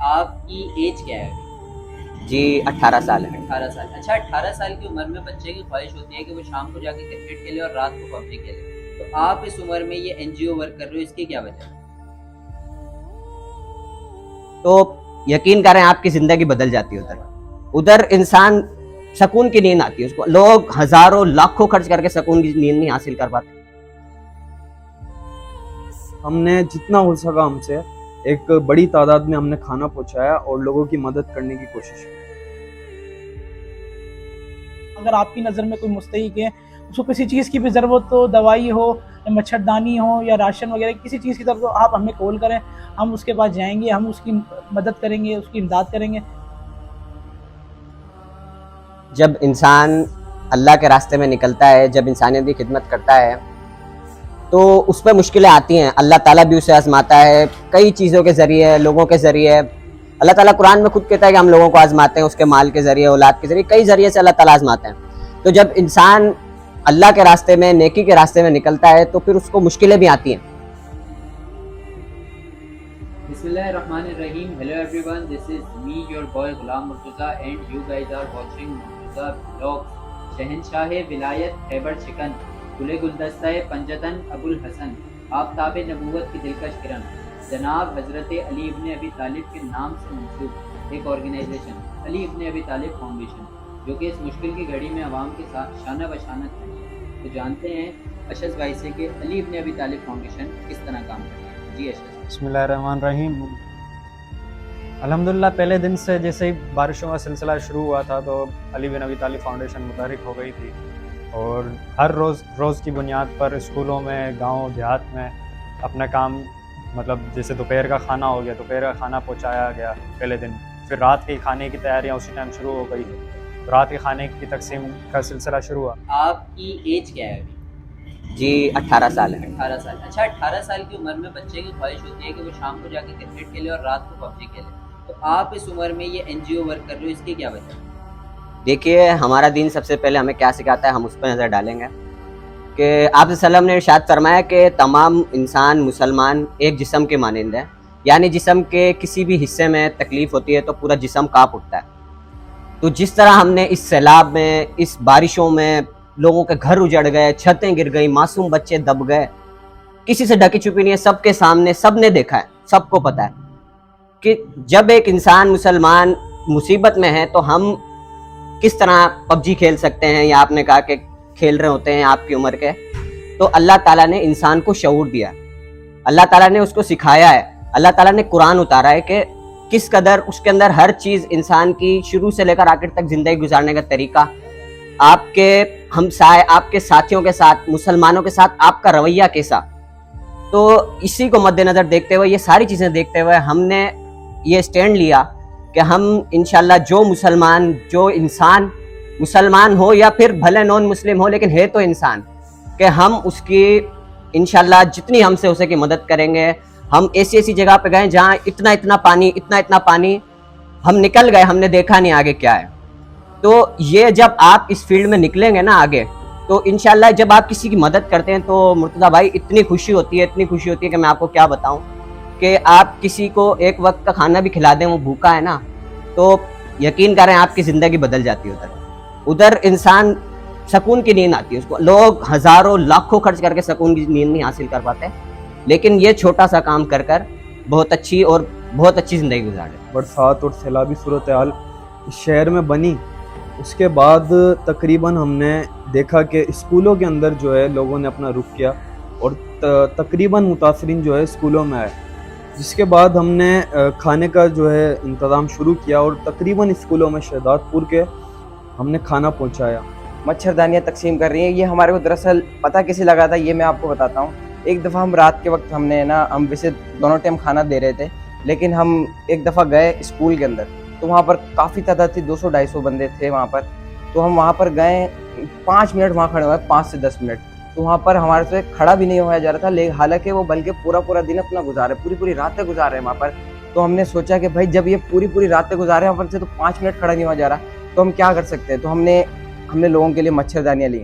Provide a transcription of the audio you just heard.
آپ کی ایج کیا ہے؟ جی 18 سال ہے۔ 18 سال۔ اچھا، 18 سال کی عمر میں بچے کی خواہش ہوتی ہے کہ وہ شام کو جا کے کرکٹ کھیلے اور رات کو پبجی کھیلے، تو آپ اس عمر میں یہ این جی او ورک کر رہے ہو، اس کی کیا وجہ ہے؟ تو یقین کریں آپ کی زندگی بدل جاتی ہے ادھر انسان سکون کی نیند آتی ہے، اس کو لوگ ہزاروں لاکھوں خرچ کر کے سکون کی نیند نہیں حاصل کر پاتے۔ ہم نے جتنا ہو سکا ہم سے ایک بڑی تعداد میں ہم نے کھانا پہنچایا اور لوگوں کی مدد کرنے کی کوشش کی۔ اگر آپ کی نظر میں کوئی مستحق ہے، اس کو کسی چیز کی بھی ضرورت ہو، دوائی ہو یا مچھردانی ہو یا راشن وغیرہ کسی چیز کی ضرورت ہو، آپ ہمیں کال کریں، ہم اس کے پاس جائیں گے، ہم اس کی مدد کریں گے، اس کی امداد کریں گے۔ جب انسان اللہ کے راستے میں نکلتا ہے، جب انسانیت کی خدمت کرتا ہے تو اس پہ مشکلیں آتی ہیں، اللہ تعالیٰ بھی اسے آزماتا ہے کئی چیزوں کے ذریعے، لوگوں کے ذریعے۔ اللہ تعالیٰ قرآن میں خود کہتا ہے کہ ہم لوگوں کو آزماتے ہیں، اس کے مال کے ذریعے، اولاد کے ذریعے، کئی ذریعے سے اللہ تعالیٰ آزماتے ہیں۔ تو جب انسان اللہ کے راستے میں، نیکی کے راستے میں نکلتا ہے تو پھر اس کو مشکلیں بھی آتی ہیں۔ بسم اللہ الرحمن الرحیم۔ Hello everyone, this is me your boy Ghulam Murtaza and you guys are watching Murtaza blogs. شہنشاہ ولایت خیبر چکن، گل گلدستہ پنجتن ابو الحسن، آفتاب نبوت کی دلکش کرن، جناب حضرت علی ابن ابی طالب کے نام سے منسوب ایک آرگنائزیشن علی ابن ابی طالب فاؤنڈیشن، جو کہ اس مشکل کی گھڑی میں عوام کے ساتھ شانہ بشانہ کھڑی ہے۔ تو جانتے ہیں اشد بھائی سے کہ علی ابن ابی طالب فاؤنڈیشن کس طرح کام کرتی ہے۔ جی اشد۔ بسم اللہ الرحمن الرحیم۔ الحمدللہ پہلے دن سے جیسے ہی بارشوں کا سلسلہ شروع ہوا تھا تو علی بن ابی طالب فاؤنڈیشن متحرک ہو گئی تھی، اور ہر روز کی بنیاد پر اسکولوں میں، گاؤں دیہات میں اپنا کام، مطلب جیسے دوپہر کا کھانا ہو گیا، دوپہر کا کھانا پہنچایا گیا پہلے دن، پھر رات کے کھانے کی تیاریاں اسی ٹائم شروع ہو گئی، رات کے کھانے کی تقسیم کا سلسلہ شروع ہوا۔ آپ کی ایج کیا ہے؟ جی 18 سال ہے۔ 18 سال۔ اچھا، 18 سال کی عمر میں بچے کی خواہش ہوتی ہے کہ وہ شام کو جا کے کرکٹ کھیلے اور رات کو پبجی کھیلے، تو آپ اس عمر میں یہ این جی او ورک کر رہے ہو، اس کی کیا وجہ ہے؟ دیکھیے ہمارا دین سب سے پہلے ہمیں کیا سکھاتا ہے، ہم اس پہ نظر ڈالیں گے کہ آپ صلی اللہ علیہ وسلم نے ارشاد فرمایا کہ تمام انسان مسلمان ایک جسم کے مانند ہیں، یعنی جسم کے کسی بھی حصے میں تکلیف ہوتی ہے تو پورا جسم کانپ اٹھتا ہے۔ تو جس طرح ہم نے اس سیلاب میں، اس بارشوں میں لوگوں کے گھر اجڑ گئے، چھتیں گر گئی، معصوم بچے دب گئے، کسی سے ڈھکی چھپی نہیں ہے، سب کے سامنے، سب نے دیکھا ہے، سب کو پتہ ہے کہ جب ایک انسان مسلمان مصیبت میں ہے تو ہم کس طرح پبجی کھیل سکتے ہیں، یا آپ نے کہا کہ کھیل رہے ہوتے ہیں آپ کی عمر کے۔ تو اللہ تعالیٰ نے انسان کو شعور دیا، اللہ تعالیٰ نے اس کو سکھایا ہے، اللہ تعالیٰ نے قرآن اتارا ہے کہ کس قدر اس کے اندر ہر چیز انسان کی شروع سے لے کر آخر تک زندگی گزارنے کا طریقہ، آپ کے ہمسائے، آپ کے ساتھیوں کے ساتھ، مسلمانوں کے ساتھ آپ کا رویہ کیسا۔ تو اسی کو مد نظر دیکھتے ہوئے، یہ ساری چیزیں دیکھتے ہوئے ہم نے یہ سٹینڈ لیا کہ ہم انشاءاللہ جو مسلمان، جو انسان مسلمان ہو یا پھر بھلے نان مسلم ہو لیکن ہے تو انسان، کہ ہم اس کی انشاءاللہ جتنی ہم سے ہو سکے مدد کریں گے۔ ہم ایسی جگہ پہ گئے جہاں اتنا پانی ہم نکل گئے، ہم نے دیکھا نہیں آگے کیا ہے۔ تو یہ جب آپ اس فیلڈ میں نکلیں گے نا آگے، تو انشاءاللہ جب آپ کسی کی مدد کرتے ہیں تو مرتضیٰ بھائی اتنی خوشی ہوتی ہے کہ میں آپ کو کیا بتاؤں، کہ آپ کسی کو ایک وقت کا کھانا بھی کھلا دیں، وہ بھوکا ہے نا، تو یقین کریں آپ کی زندگی بدل جاتی ہے ادھر انسان سکون کی نیند آتی ہے، اس کو لوگ ہزاروں لاکھوں خرچ کر کے سکون کی نیند نہیں حاصل کر پاتے، لیکن یہ چھوٹا سا کام کر بہت اچھی زندگی گزارے۔ برسات اور سیلابی صورتحال اس شہر میں بنی، اس کے بعد تقریباً ہم نے دیکھا کہ اسکولوں کے اندر جو ہے لوگوں نے اپنا رخ کیا، اور تقریباً متاثرین جو ہے اسکولوں میں آئے، جس کے بعد ہم نے کھانے کا جو ہے انتظام شروع کیا، اور تقریباً اسکولوں میں شہداد پور کے ہم نے کھانا پہنچایا۔ مچھردانیاں تقسیم کر رہی ہیں، یہ ہمارے کو دراصل پتہ کیسے لگا تھا، یہ میں آپ کو بتاتا ہوں۔ ایک دفعہ ہم رات کے وقت ہم ویسے دونوں ٹائم کھانا دے رہے تھے، لیکن ہم ایک دفعہ گئے اسکول کے اندر، تو وہاں پر کافی تعداد تھی، 200-250 بندے تھے وہاں پر۔ تو ہم وہاں پر گئے، 5 منٹ وہاں کھڑے ہوئے، 5 سے 10 منٹ، تو وہاں پر ہمارے سے کھڑا بھی نہیں ہوا جا رہا تھا، حالانکہ وہ بلکہ پورا دن اپنا گزارے، پوری راتیں گزارے وہاں پر۔ تو ہم نے سوچا کہ بھائی جب یہ پوری راتیں گزارے وہاں پر سے، تو 5 منٹ کھڑا نہیں ہوا جا رہا، تو ہم کیا کر سکتے ہیں۔ تو ہم نے لوگوں کے لیے مچھردانیاں لی،